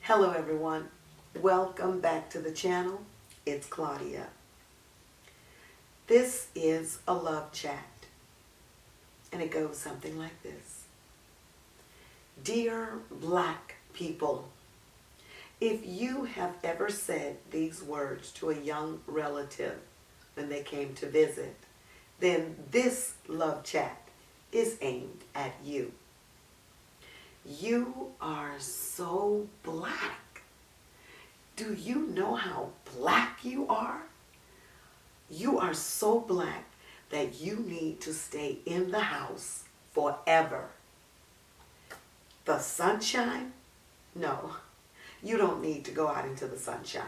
Hello everyone, welcome back to the channel. It's Claudia. This is a love chat and it goes something like this. Dear Black people, if you have ever said these words to a young relative when they came to visit, then this love chat is aimed at you. You are so black. Do you know how black you are? You are so black that you need to stay in the house forever. The sunshine? No, you don't need to go out into the sunshine.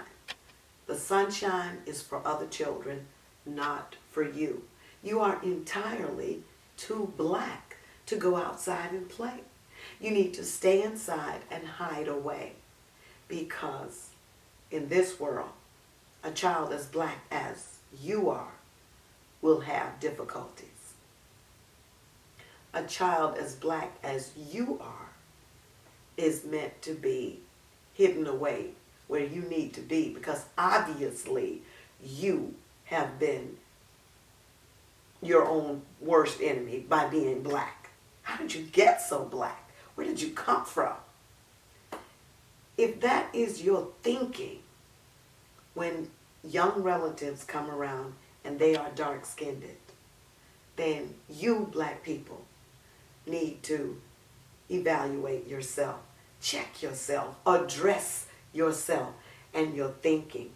The sunshine is for other children, not for you. You are entirely too black to go outside and play. You need to stay inside and hide away, because in this world, a child as black as you are will have difficulties. A child as black as you are is meant to be hidden away where you need to be, because obviously you have been your own worst enemy by being black. How did you get so black? Where did you come from? If that is your thinking when young relatives come around and they are dark-skinned, then you black people need to evaluate yourself, check yourself, address yourself and your thinking,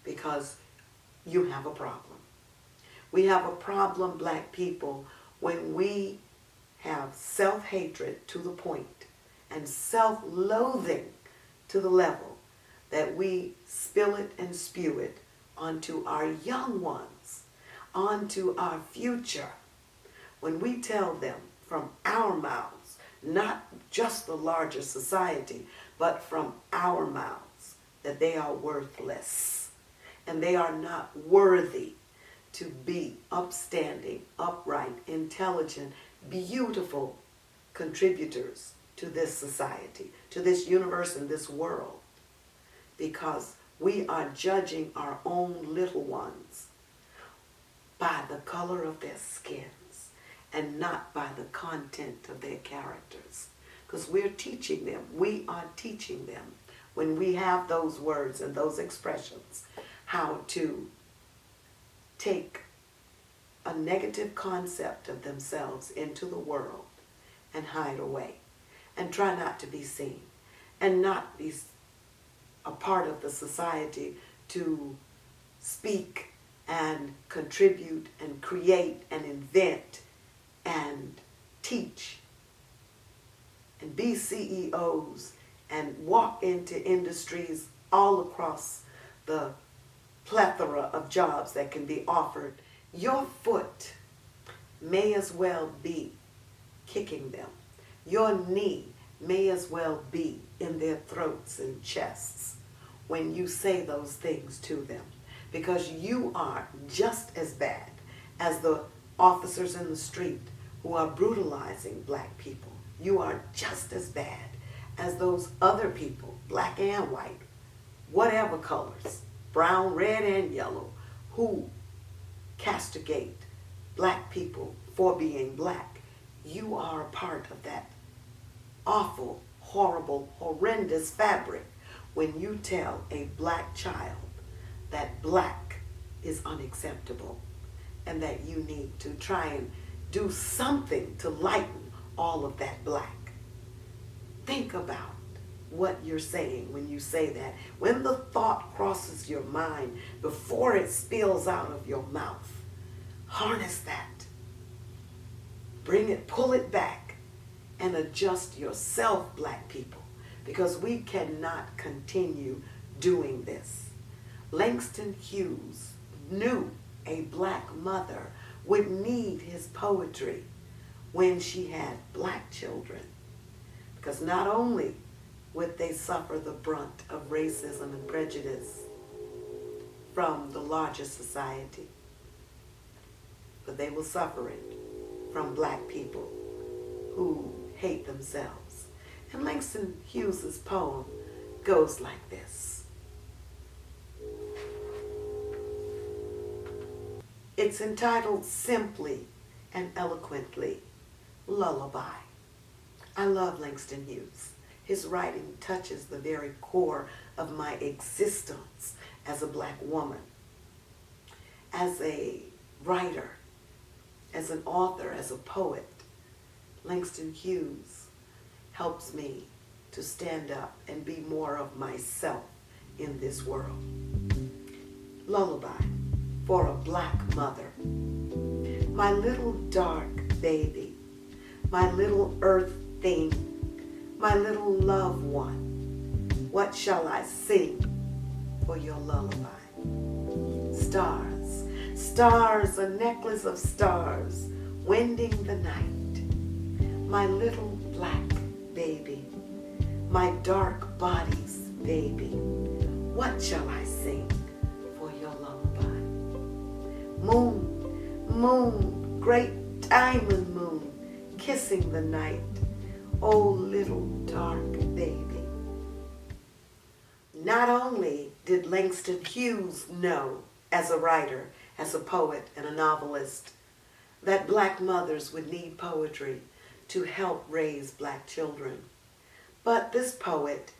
because you have a problem. We have a problem, black people, when we have self-hatred to the point and self-loathing to the level that we spill it and spew it onto our young ones, onto our future. When we tell them from our mouths, not just the larger society, but from our mouths, that they are worthless and they are not worthy to be upstanding, upright, intelligent, beautiful contributors to this society, to this universe and this world, because we are judging our own little ones by the color of their skins and not by the content of their characters. Because we're teaching them, we are teaching them, when we have those words and those expressions, how to take a negative concept of themselves into the world and hide away and try not to be seen and not be a part of the society to speak and contribute and create and invent and teach and be CEOs and walk into industries all across the plethora of jobs that can be offered. Your foot may as well be kicking them. Your knee may as well be in their throats and chests when you say those things to them, because you are just as bad as the officers in the street who are brutalizing black people. You are just as bad as those other people, black and white, whatever colors, brown, red, and yellow, who castigate black people for being black. You are a part of that awful, horrible, horrendous fabric when you tell a black child that black is unacceptable and that you need to try and do something to lighten all of that black. Think about what you're saying when you say that. When the thought crosses your mind, before it spills out of your mouth, harness that. Bring it, pull it back, and adjust yourself, black people, because we cannot continue doing this. Langston Hughes knew a black mother would need his poetry when she had black children, because not only would they suffer the brunt of racism and prejudice from the larger society, but they will suffer it from black people who hate themselves. And Langston Hughes's poem goes like this. It's entitled simply and eloquently, Lullaby. I love Langston Hughes. His writing touches the very core of my existence as a black woman, as a writer, as an author, as a poet. Langston Hughes helps me to stand up and be more of myself in this world. Lullaby for a black mother. My little dark baby, my little earth thing, my little loved one, what shall I sing for your lullaby? Stars, stars, a necklace of stars, winding the night. My little black baby, my dark body's baby, what shall I sing for your lullaby? Moon, moon, great diamond moon, kissing the night, oh little dark baby. Not only did Langston Hughes know, as a writer, as a poet, and a novelist, that black mothers would need poetry to help raise black children, but this poet,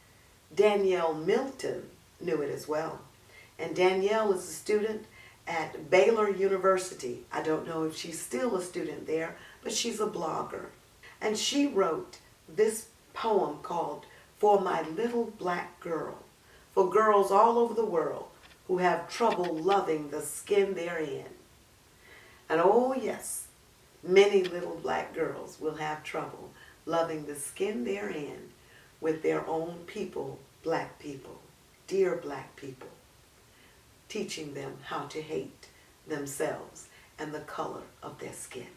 Danielle Milton, knew it as well. And Danielle is a student at Baylor University. I don't know if she's still a student there, but she's a blogger. And she wrote this poem called For My Little Black Girl, for girls all over the world who have trouble loving the skin they're in. And oh yes, many little black girls will have trouble loving the skin they're in with their own people, black people, dear black people, teaching them how to hate themselves and the color of their skin.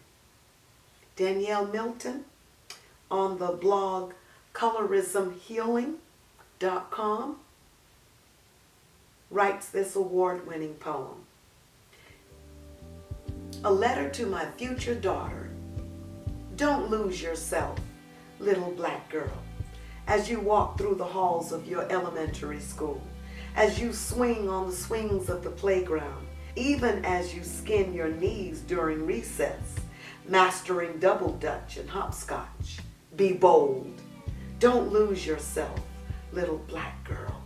Danielle Milton on the blog colorismhealing.com writes this award-winning poem. A letter to my future daughter. Don't lose yourself, little black girl, as you walk through the halls of your elementary school, as you swing on the swings of the playground, even as you skin your knees during recess, mastering double dutch and hopscotch. Be bold. Don't lose yourself, little black girl.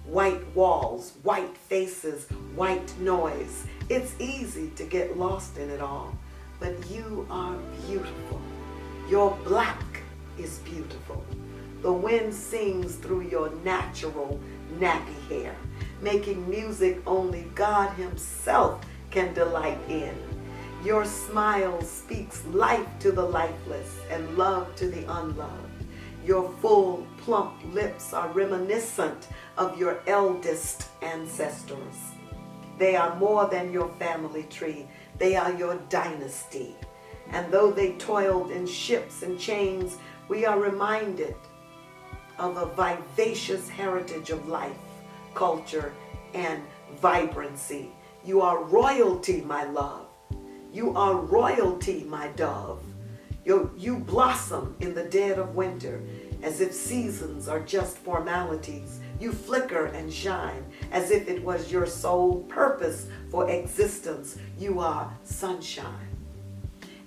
White walls, white faces, white noise. It's easy to get lost in it all, but you are beautiful. Your black is beautiful. The wind sings through your natural nappy hair, making music only God Himself can delight in. Your smile speaks life to the lifeless and love to the unloved. Your full, plump lips are reminiscent of your eldest ancestors. They are more than your family tree. They are your dynasty. And though they toiled in ships and chains, we are reminded of a vivacious heritage of life, culture, and vibrancy. You are royalty, my love. You are royalty, my dove. You blossom in the dead of winter as if seasons are just formalities. You flicker and shine as if it was your sole purpose for existence. You are sunshine.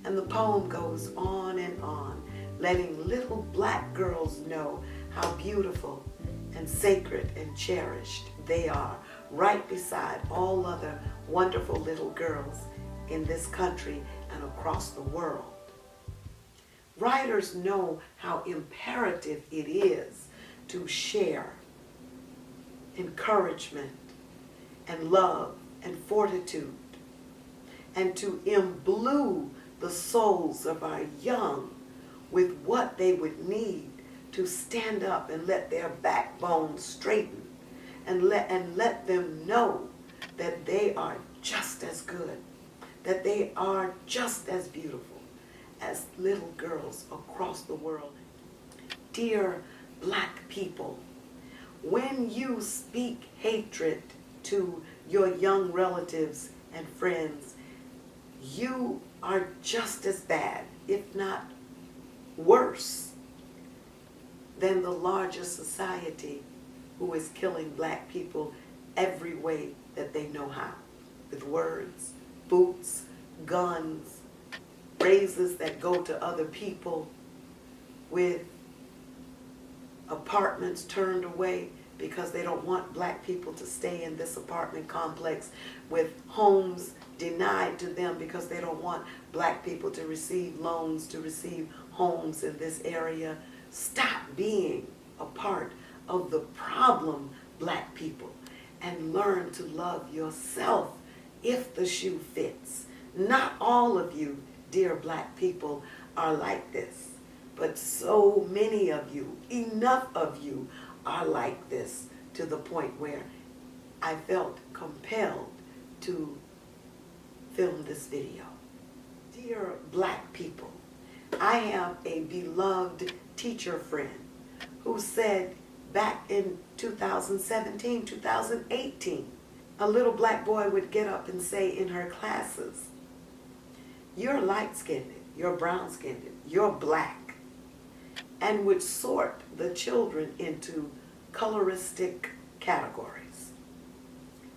And the poem goes on and on, letting little black girls know how beautiful and sacred and cherished they are, right beside all other wonderful little girls in this country and across the world. Writers know how imperative it is to share encouragement and love and fortitude, and to imbue the souls of our young with what they would need to stand up and let their backbones straighten, and let them know that they are just as good, that they are just as beautiful as little girls across the world. Dear black people, when you speak hatred to your young relatives and friends, you are just as bad, if not worse, than the larger society who is killing black people every way that they know how. With words, boots, guns, raises that go to other people, with apartments turned away because they don't want black people to stay in this apartment complex, with homes denied to them because they don't want black people to receive loans, to receive homes in this area. Stop being a part of the problem, black people, and learn to love yourself if the shoe fits. Not all of you, dear black people, are like this, but so many of you, enough of you, are like this, to the point where I felt compelled to film this video. Dear black people, I have a beloved teacher friend who said back in 2017, 2018, a little black boy would get up and say in her classes, "You're light-skinned, you're brown-skinned, you're black," and would sort the children into coloristic categories.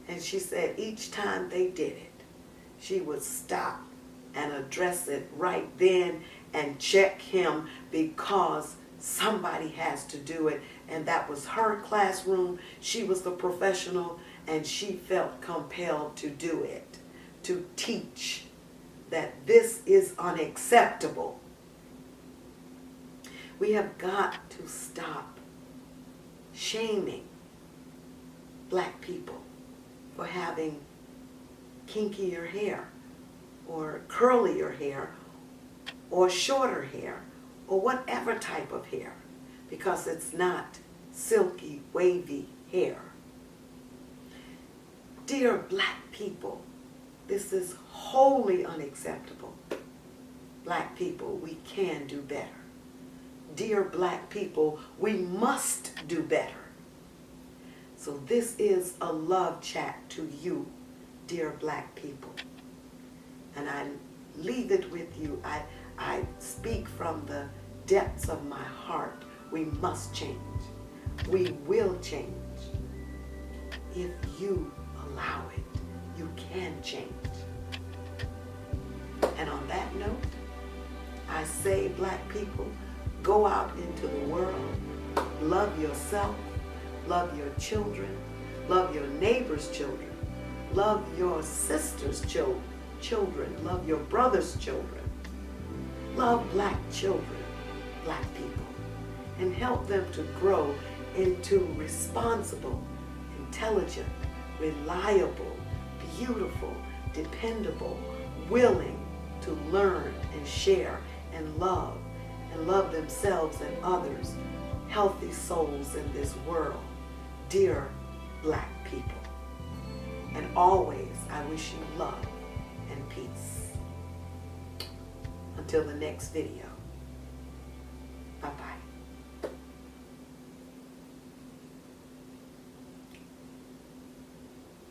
And she said each time they did it, she would stop and address it right then and check him, because somebody has to do it. And that was her classroom. She was the professional, and she felt compelled to do it, to teach that this is unacceptable. We have got to stop shaming black people for having kinkier hair, or curlier hair, or shorter hair, or whatever type of hair, because it's not silky, wavy hair. Dear black people, this is wholly unacceptable. Black people, we can do better. Dear black people, we must do better. So this is a love chat to you, dear black people. And I leave it with you. I speak from the depths of my heart. We must change. We will change. If you allow it, you can change. And on that note, I say, black people, go out into the world, love yourself, love your children, love your neighbor's children, love your sister's children, love your brother's children, love black children, black people, and help them to grow into responsible, intelligent, reliable, beautiful, dependable, willing to learn and share and love themselves and others, healthy souls in this world, dear black people. And always I wish you love and peace. Until the next video, bye-bye.